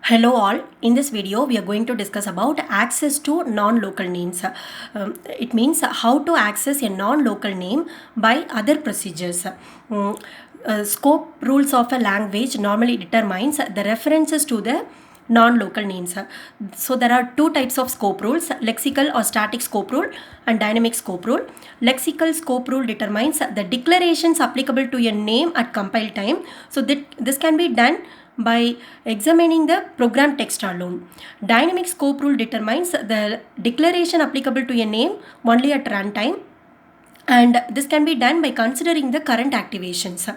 Hello all, in this video we are going to discuss about access to non-local names. It means how to access a non-local name by other procedures. Scope rules of a language normally determines the references to the non-local names. So there are two types of scope rules: lexical or static scope rule and dynamic scope rule. Lexical scope rule determines the declarations applicable to a name at compile time. So that this can be done by examining the program text alone. Dynamic scope rule determines the declaration applicable to a name only at runtime, and this can be done by considering the current activations.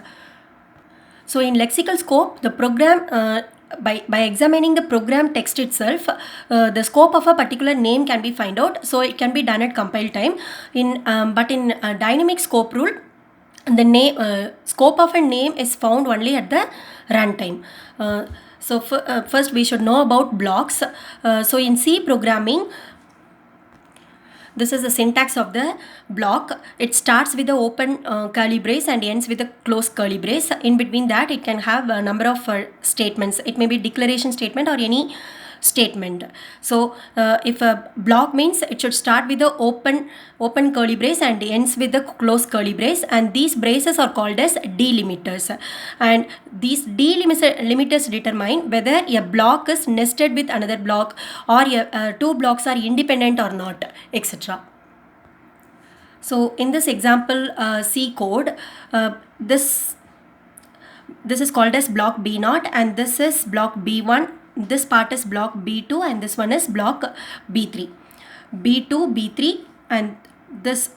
So in lexical scope, the program by examining the program text itself, the scope of a particular name can be find out. So it can be done at compile time. But in dynamic scope rule, the name scope of a name is found only at the runtime. First we should know about blocks. So in C programming, this is the syntax of the block. It starts with the open curly brace and ends with a closed curly brace. In between that, it can have a number of statements. It may be declaration statement or any statement. So if a block means, it should start with the open curly brace and ends with the closed curly brace, and these braces are called as delimiters, and these delimiters determine whether a block is nested with another block or two blocks are independent or not, etc. So in this example C code, this is called as block B0, and this is block B1. This part is block B2, and this one is block B3. B2, B3, and this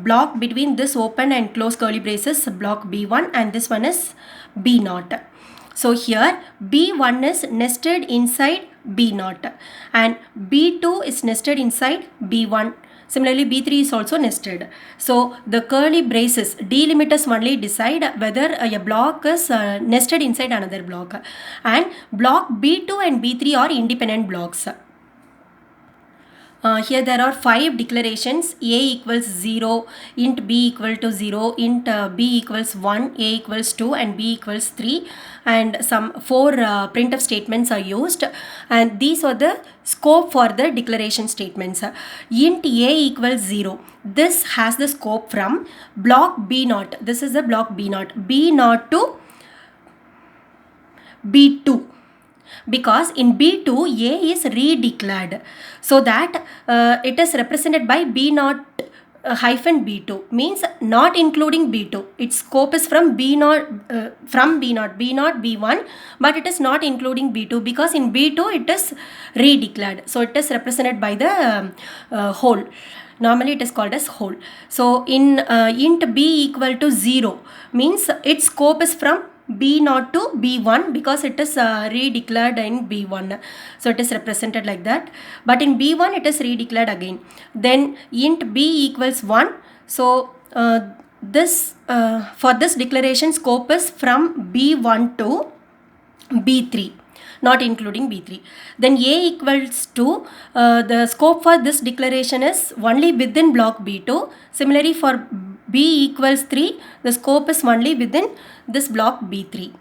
block between this open and closed curly braces, block B1, and this one is B0. So here B1 is nested inside B0 and B2 is nested inside B1. Similarly, B3 is also nested. So the curly braces, delimiters only decide whether a block is nested inside another block, and block B2 and B3 are independent blocks. Here there are 5 declarations: a equals 0, int b equal to 0, int b equals 1, a equals 2, and b equals 3, and some 4 printf statements are used, and these are the scope for the declaration statements. Int a equals 0, this has the scope from block B0. This is the block B0, B0 to B2, because in B2 a is redeclared, so that it is represented by B0 hyphen B2, means not including B2. Its scope is from B0 B0 B1, but it is not including B2 because in B2 it is redeclared, so it is represented by the whole. Normally it is called as whole. So in int b equal to 0 means its scope is from B0 to B1 because it is redeclared in B1. So it is represented like that. But in B1 it is redeclared again. Then int b equals 1. So this for this declaration scope is from B1 to B3, not including B3. Then a equals 2, the scope for this declaration is only within block B2. Similarly for b equals 3, the scope is only within this block B3.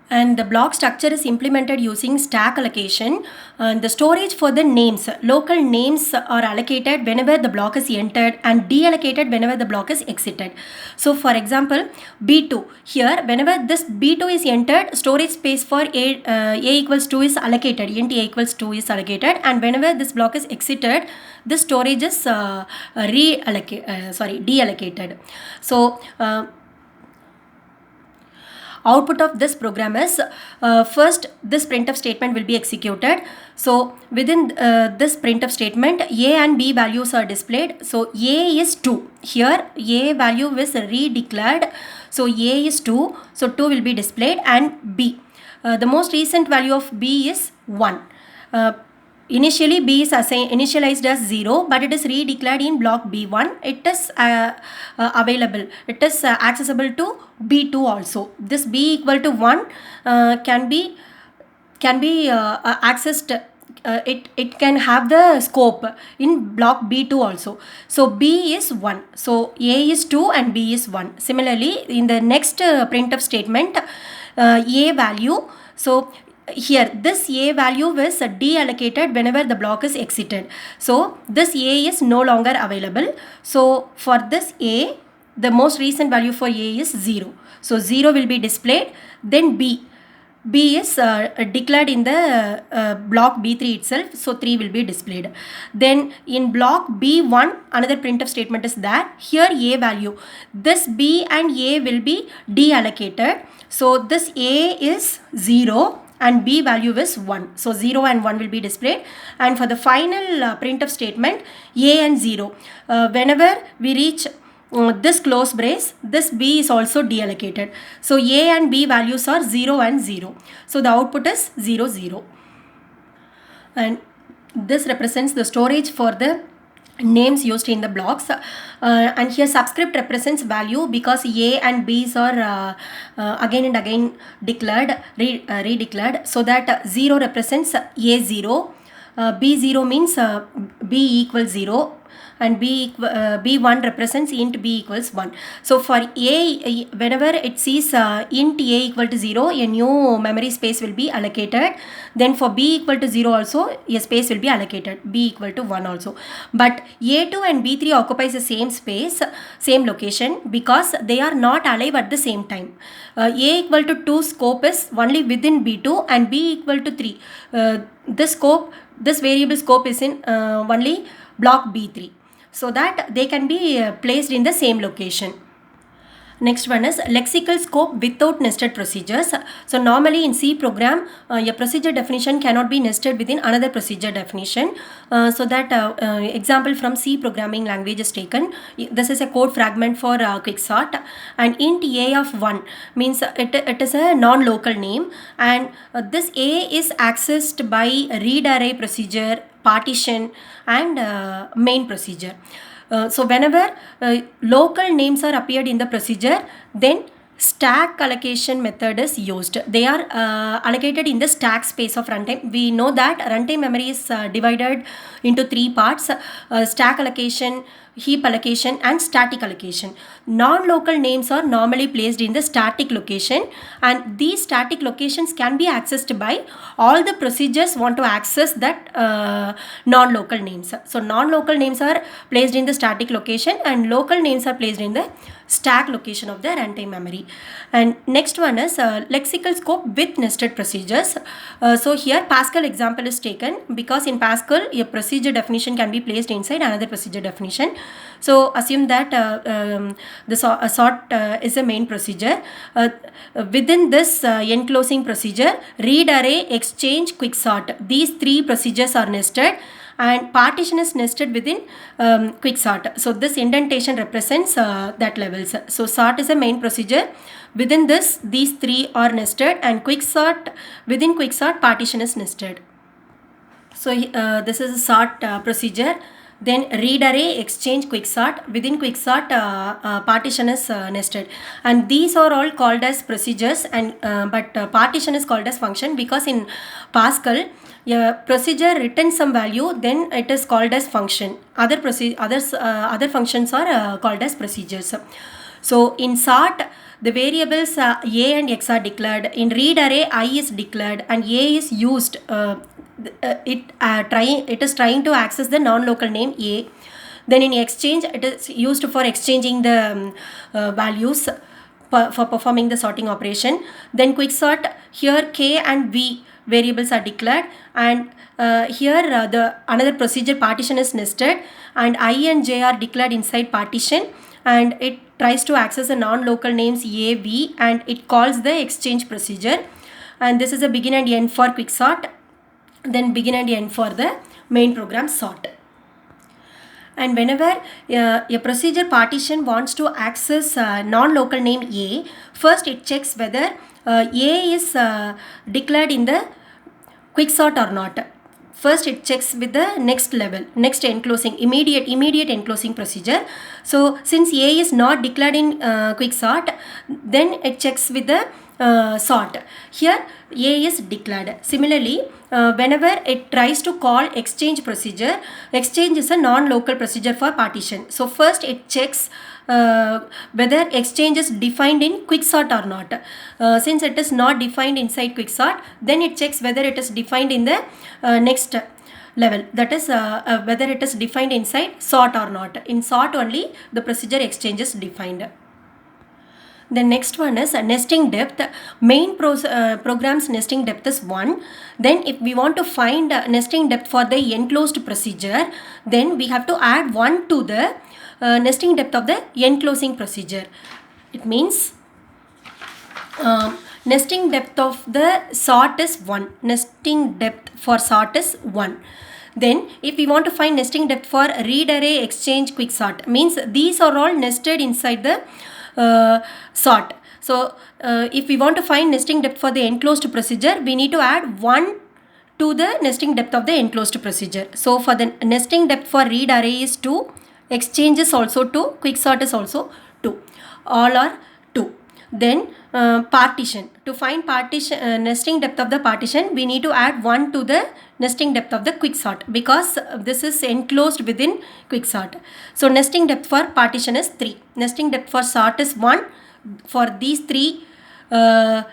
And the block structure is implemented using stack allocation. The storage for the names, local names are allocated whenever the block is entered and deallocated whenever the block is exited. So for example, B2, here whenever this B2 is entered, storage space for a equals 2 is allocated, int a equals 2 is allocated, and whenever this block is exited, this storage is deallocated. So output of this program is first this printf statement will be executed. So within this printf statement, a and b values are displayed. So a is 2. Here a value is redeclared. So a is 2. So 2 will be displayed, and b. The most recent value of b is 1. Initially b is initialized as 0, but it is redeclared in block B1. It is available. It is accessible to B2 also. This b equal to 1 can be accessed. It can have the scope in block B2 also. So b is 1. So a is 2 and b is 1. Similarly, in the next printf statement, a value. So here this A value is deallocated whenever the block is exited. So this A is no longer available. So for this A, the most recent value for A is 0. So 0 will be displayed. Then B is declared in the block B3 itself, so 3 will be displayed. Then in block B1, another printf statement is there. Here A value, this B and A will be deallocated. So this A is 0 and B value is 1. So 0 and 1 will be displayed. And for the final printf statement, A and 0, whenever we reach this close brace, this B is also deallocated. So A and B values are 0 and 0. So the output is 0, 0. And this represents the storage for the names used in the blocks, and here subscript represents value because A and B's are again and again declared, redeclared, so that 0 represents A0, B0 means B equals 0, and B1 represents int B equals 1. So for A, whenever it sees int A equal to 0, a new memory space will be allocated. Then for B equal to 0 also, a space will be allocated, B equal to 1 also. But A2 and B3 occupies the same space, same location, because they are not alive at the same time. A equal to 2 scope is only within B2 and B equal to 3. This variable scope is in only block B3, so that they can be placed in the same location. Next one is lexical scope without nested procedures. So normally in C program, a procedure definition cannot be nested within another procedure definition. So that example from C programming language is taken. This is a code fragment for quicksort, and int A of 1 means it is a non-local name, and this A is accessed by read array procedure, partition, and main procedure. So whenever local names are appeared in the procedure, then stack allocation method is used. They are allocated in the stack space of runtime. We know that runtime memory is divided into 3 parts: stack allocation, heap allocation, and static allocation. Non-local names are normally placed in the static location, and these static locations can be accessed by all the procedures want to access that non-local names. So non-local names are placed in the static location and local names are placed in the stack location of the runtime memory. And next one is lexical scope with nested procedures. So here Pascal example is taken because in Pascal a procedure definition can be placed inside another procedure definition. So assume that the sort is a main procedure. Within this enclosing procedure, read array, exchange, quicksort, these 3 procedures are nested, and partition is nested within quicksort. So this indentation represents that levels. So sort is a main procedure. Within this, these 3 are nested, and quicksort, within quicksort, partition is nested. So this is a sort procedure. Then read array, exchange, quicksort. Within quicksort, partition is nested, and these are all called as procedures, and but partition is called as function, because in Pascal a procedure returns some value, then it is called as function. Other functions are called as procedures. So in sort, the variables A and X are declared. In read array, I is declared and A is used. It is trying to access the non-local name A. Then in exchange, it is used for exchanging the values for performing the sorting operation. Then quicksort, here K and V variables are declared, and here the another procedure partition is nested, and I and J are declared inside partition, and it tries to access the non-local names A, V, and it calls the exchange procedure. And this is a begin and end for quicksort, then begin and end for the main program sort. And whenever a procedure partition wants to access non-local name A, first it checks whether A is declared in the quicksort or not. First it checks with the next level, next enclosing, immediate enclosing procedure. So since A is not declared in quicksort, then it checks with the sort. Here A is declared. Similarly, whenever it tries to call exchange procedure, exchange is a non-local procedure for partition. So first it checks whether exchange is defined in quicksort or not. Since it is not defined inside quicksort, then it checks whether it is defined in the next level, that is whether it is defined inside sort or not. In sort only the procedure exchange is defined. The next one is nesting depth. Main program's nesting depth is 1. Then if we want to find nesting depth for the enclosed procedure, then we have to add 1 to the nesting depth of the enclosing procedure. It means nesting depth of the sort is 1. Nesting depth for sort is 1. Then if we want to find nesting depth for read array exchange quicksort, means these are all nested inside the sort. So if we want to find nesting depth for the enclosed procedure, we need to add 1 to the nesting depth of the enclosed procedure. So for the nesting depth for read array is 2, exchange is also 2, quicksort is also 2. All are 2. Then partition. To find partition nesting depth of the partition, we need to add 1 to the nesting depth of the quicksort, because this is enclosed within quicksort. So nesting depth for partition is 3. Nesting depth for sort is 1. For these 3,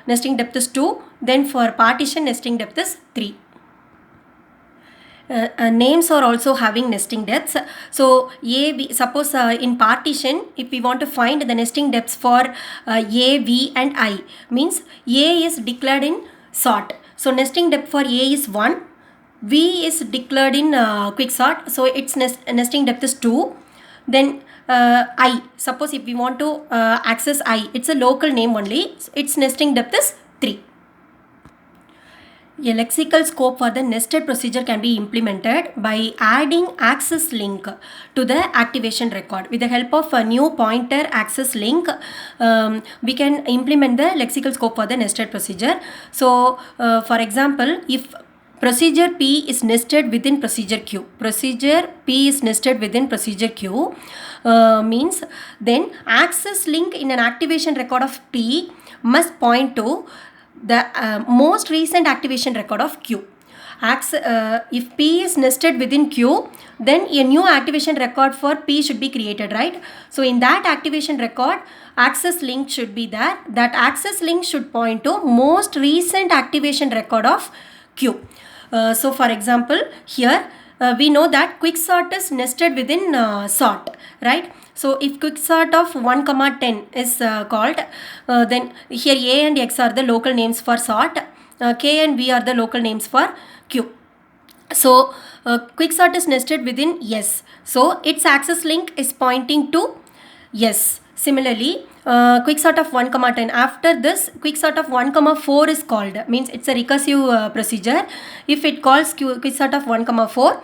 nesting depth is 2. Then for partition, nesting depth is 3. Names are also having nesting depths. So suppose in partition, if we want to find the nesting depths for A, V and I, means A is declared in sort. So nesting depth for A is 1. V is declared in quicksort. So its nesting depth is 2. Then I, suppose if we want to access I, it's a local name only. So its nesting depth is 3. A lexical scope for the nested procedure can be implemented by adding access link to the activation record. With the help of a new pointer access link, we can implement the lexical scope for the nested procedure. So, for example, if procedure P is nested within procedure Q, procedure P is nested within procedure Q, means then access link in an activation record of P must point to the most recent activation record of Q. If P is nested within Q, then a new activation record for P should be created, right? So in that activation record, access link should be there. That access link should point to most recent activation record of Q. So for example, here we know that quicksort is nested within sort, right? So if quicksort of 1, 10 is called, then here A and X are the local names for sort, K and V are the local names for Q. So quicksort is nested within S. So its access link is pointing to S. Similarly, quicksort of 1, 10. After this, quicksort of 1, 4 is called. Means it's a recursive procedure. If it calls quicksort of 1, 4,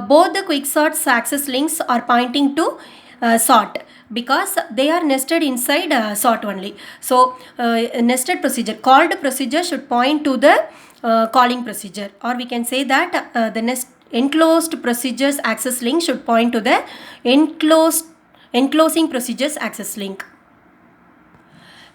both the quicksort's access links are pointing to sort, because they are nested inside sort only. So nested procedure, called procedure should point to the calling procedure, or we can say that the enclosed procedures access link should point to the enclosing procedures access link.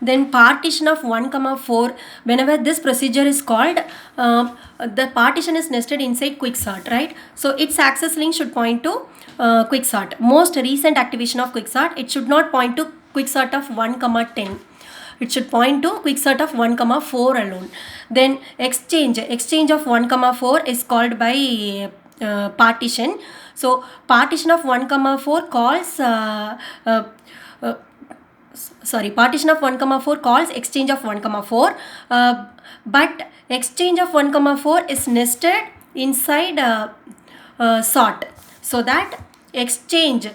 Then partition of 1, 4, whenever this procedure is called, the partition is nested inside quicksort, right? So its access link should point to quicksort, most recent activation of quicksort. It should not point to quicksort of 1, 10. It should point to quicksort of 1, 4 alone. Then exchange of 1, 4 is called by partition. So partition of 1, 4 calls partition of 1, 4 calls exchange of 1, 4, but exchange of 1, 4 is nested inside sort, so that exchange,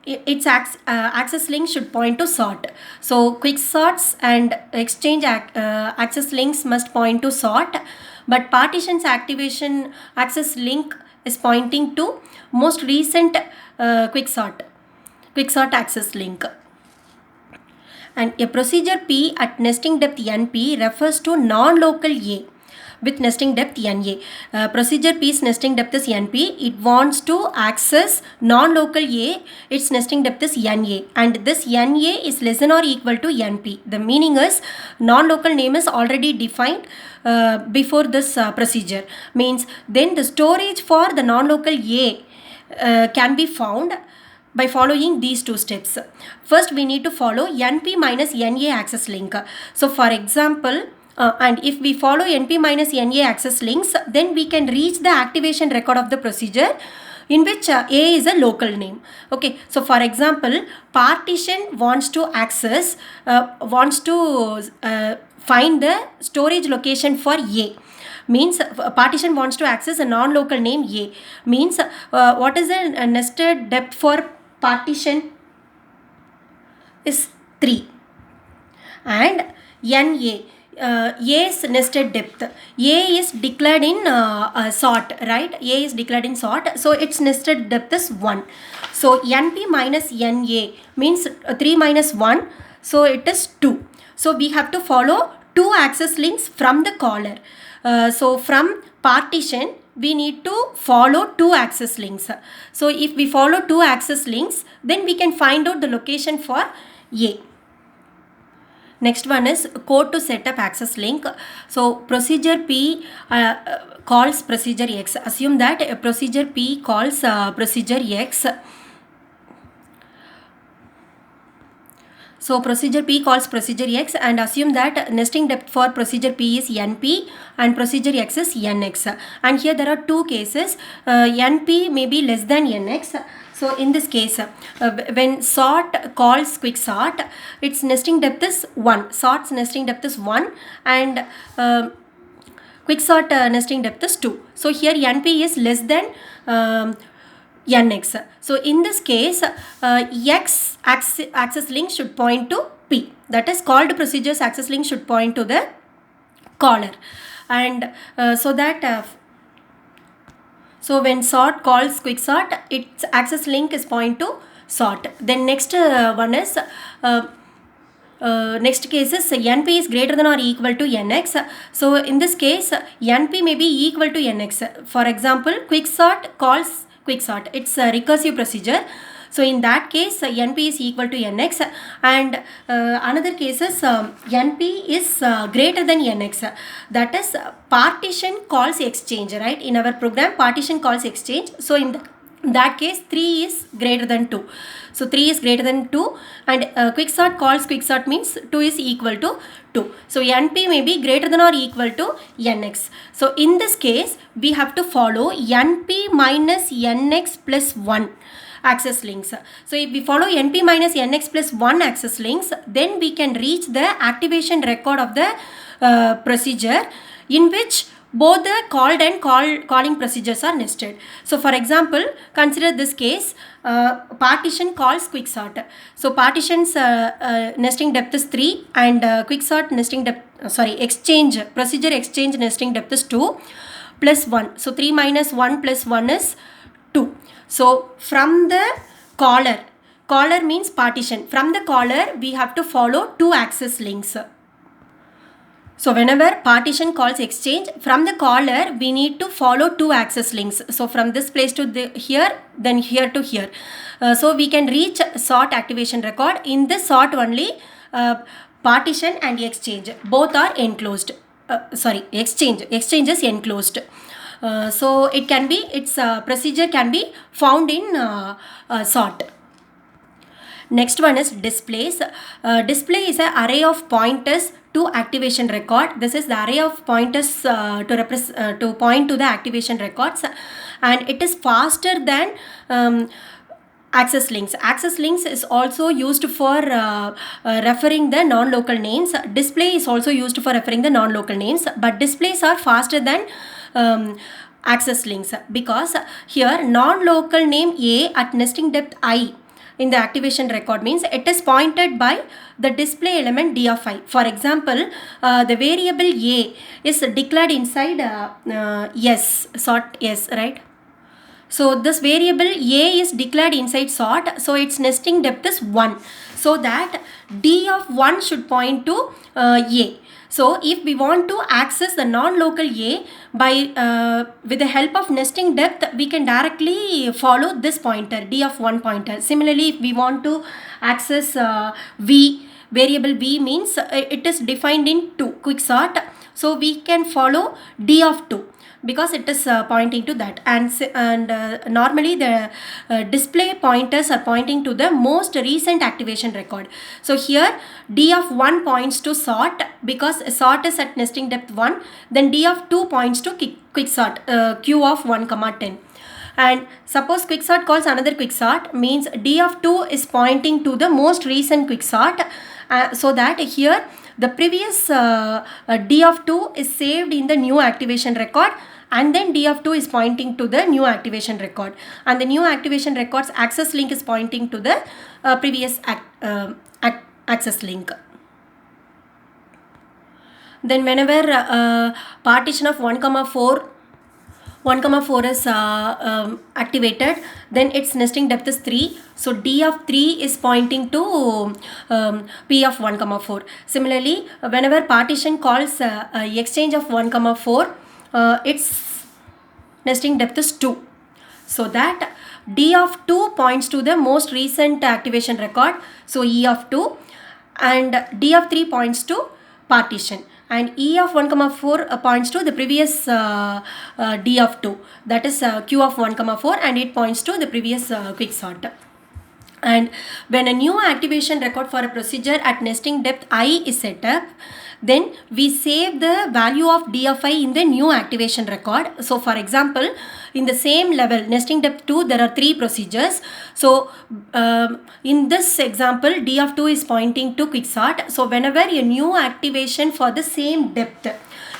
its access link should point to sort. So quicksorts and exchange access links must point to sort, but partition's activation access link is pointing to most recent quicksort access link. And a procedure P at nesting depth NP refers to non-local A. with nesting depth NA. Procedure P's nesting depth is NP. It wants to access non-local A. Its nesting depth is NA, and this NA is less than or equal to NP. The meaning is non-local name is already defined before this procedure. Means then the storage for the non-local A can be found by following these two steps. First, we need to follow NP minus NA access link. So for example, and if we follow NP minus NA access links, then we can reach the activation record of the procedure in which A is a local name. Okay, so for example, partition wants to access, find the storage location for A. Means partition wants to access a non-local name A. Means what is the nested depth for partition is 3, and NA, A's nested depth, A is declared in sort, right? A is declared in sort, so its nested depth is 1. So NP minus NA means 3 minus 1, so it is 2. So we have to follow 2 access links from the caller. So from partition we need to follow 2 access links. So if we follow 2 access links, then we can find out the location for A. Next one is code to set up access link. So procedure P calls procedure X. Assume that procedure P calls procedure X. So procedure P calls procedure X, and assume that nesting depth for procedure P is NP and procedure X is NX. And here there are 2 cases. NP may be less than NX. So in this case, when sort calls quicksort, its nesting depth is 1. Sort's nesting depth is 1, and quicksort nesting depth is 2. So here NP is less than NX. So in this case, X access link should point to P. That is, called procedures access link should point to the caller. And so when sort calls quicksort, its access link is point to sort. Then next one is next case is NP is greater than or equal to NX. So in this case, NP may be equal to NX. For example, quicksort calls quicksort. It's a recursive procedure. So in that case, NP is equal to NX, and another case is NP is greater than NX. That is, partition calls exchange, right? In our program, partition calls exchange. So in that case, 3 is greater than 2. So 3 is greater than 2, and quicksort calls quicksort means 2 is equal to 2. So NP may be greater than or equal to NX. So in this case, we have to follow NP minus NX plus 1 access links. So if we follow NP minus NX plus 1 access links, then we can reach the activation record of the procedure in which both the called and calling procedures are nested. So for example, consider this case, partition calls quicksort. So partition's nesting depth is 3, and quicksort nesting depth, procedure exchange nesting depth is 2 plus 1. So 3 minus 1 plus 1 is 2. So from the caller means partition. From the caller, we have to follow 2 access links. So whenever partition calls exchange, from the caller, we need to follow 2 access links. So from this place to here, then here to here. So we can reach sort activation record. In this sort only, partition and exchange both are enclosed. Exchange is enclosed. So it can be, its procedure can be found in sort. Next one is displays. Display is an array of pointers to activation record. This is the array of pointers to point to the activation records, and it is faster than access links. Access links is also used for referring the non-local names. Display is also used for referring the non-local names, but displays are faster than access links, because here non-local name A at nesting depth I in the activation record means it is pointed by the display element d of I. For example, the variable A is declared inside sort S, right? So this variable A is declared inside sort, so its nesting depth is 1. So that D of 1 should point to A. So if we want to access the non-local A by with the help of nesting depth, we can directly follow this pointer d of 1 pointer. Similarly, if we want to access V, variable V means it is defined in 2 quicksort, so we can follow d of 2 because it is pointing to that, and normally the display pointers are pointing to the most recent activation record. So here d of 1 points to sort because sort is at nesting depth 1, then d of 2 points to quicksort q of 1 comma 10. And suppose quicksort calls another quicksort, means d of 2 is pointing to the most recent quicksort, so that here the previous d of 2 is saved in the new activation record, and then d of 2 is pointing to the new activation record, and the new activation record's access link is pointing to the previous access link. Then whenever partition of 1 comma 4 is activated, then its nesting depth is 3. So d of 3 is pointing to p of 1 comma 4. Similarly, whenever partition calls exchange of 1 comma 4, its nesting depth is 2. So that d of 2 points to the most recent activation record, so e of 2, and d of 3 points to partition, and e of 1 comma 4 points to the previous d of 2, that is q of 1 comma 4, and it points to the previous quicksort. And when a new activation record for a procedure at nesting depth I is set up, then we save the value of d of I in the new activation record. So for example, in the same level, nesting depth 2, there are 3 procedures. So in this example, d of 2 is pointing to quicksort. So whenever a new activation for the same depth,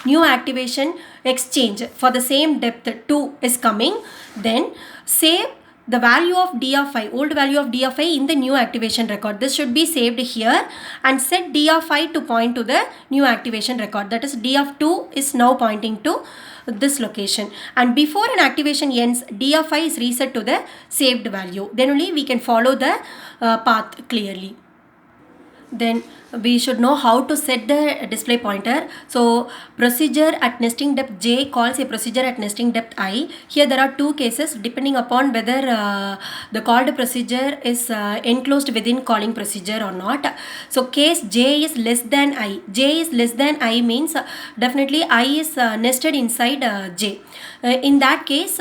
new activation exchange for the same depth 2 is coming, then save the value of d of I, old value of d of I in the new activation record. This should be saved here, and set d of I to point to the new activation record. That is, d of 2 is now pointing to this location, and before an activation ends, d of I is reset to the saved value. Then only we can follow the path clearly. Then we should know how to set the display pointer. So procedure at nesting depth J calls a procedure at nesting depth I. Here there are 2 cases depending upon whether the called procedure is enclosed within calling procedure or not. So case J is less than I. J is less than I means definitely I is nested inside J. In that case,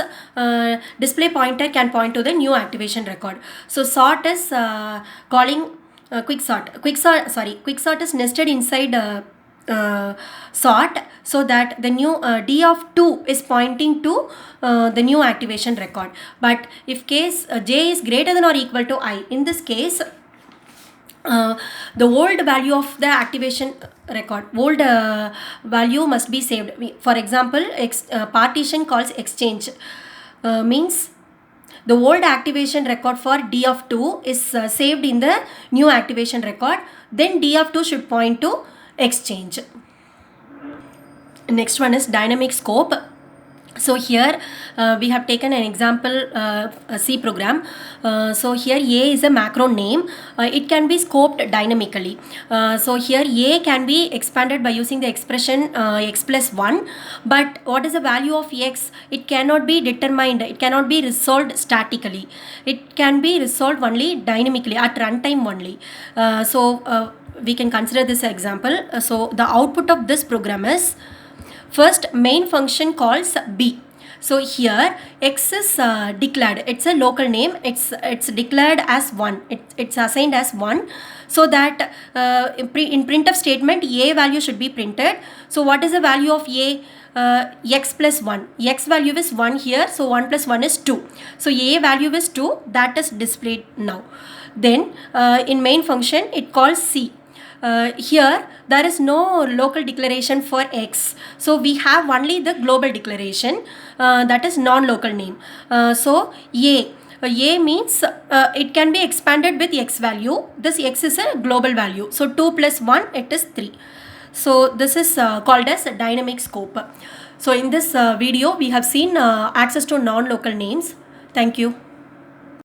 display pointer can point to the new activation record. So sort is calling quicksort is nested inside sort, so that the new d of 2 is pointing to the new activation record. But if case J is greater than or equal to I, in this case the old value of the activation record, old value must be saved. For example, partition calls exchange means the old activation record for d of 2 is saved in the new activation record, then d of 2 should point to exchange. Next one is dynamic scope. So here we have taken an example C program. So here A is a macro name. It can be scoped dynamically. So here A can be expanded by using the expression x plus 1. But what is the value of x? It cannot be determined. It cannot be resolved statically. It can be resolved only dynamically at runtime only. We can consider this example. So the output of this program is, first, main function calls b. So here x is declared. It's a local name. It's declared as 1. It's assigned as 1. So that in printf statement, a value should be printed. So what is the value of a? X plus 1. X value is 1 here. So 1 plus 1 is 2. So a value is 2. That is displayed now. Then in main function, it calls c. Here there is no local declaration for x, so we have only the global declaration, that is non-local name. So a means it can be expanded with x value. This x is a global value, so 2 plus 1, it is 3. So this is called as dynamic scope. So in this video we have seen access to non-local names. Thank you.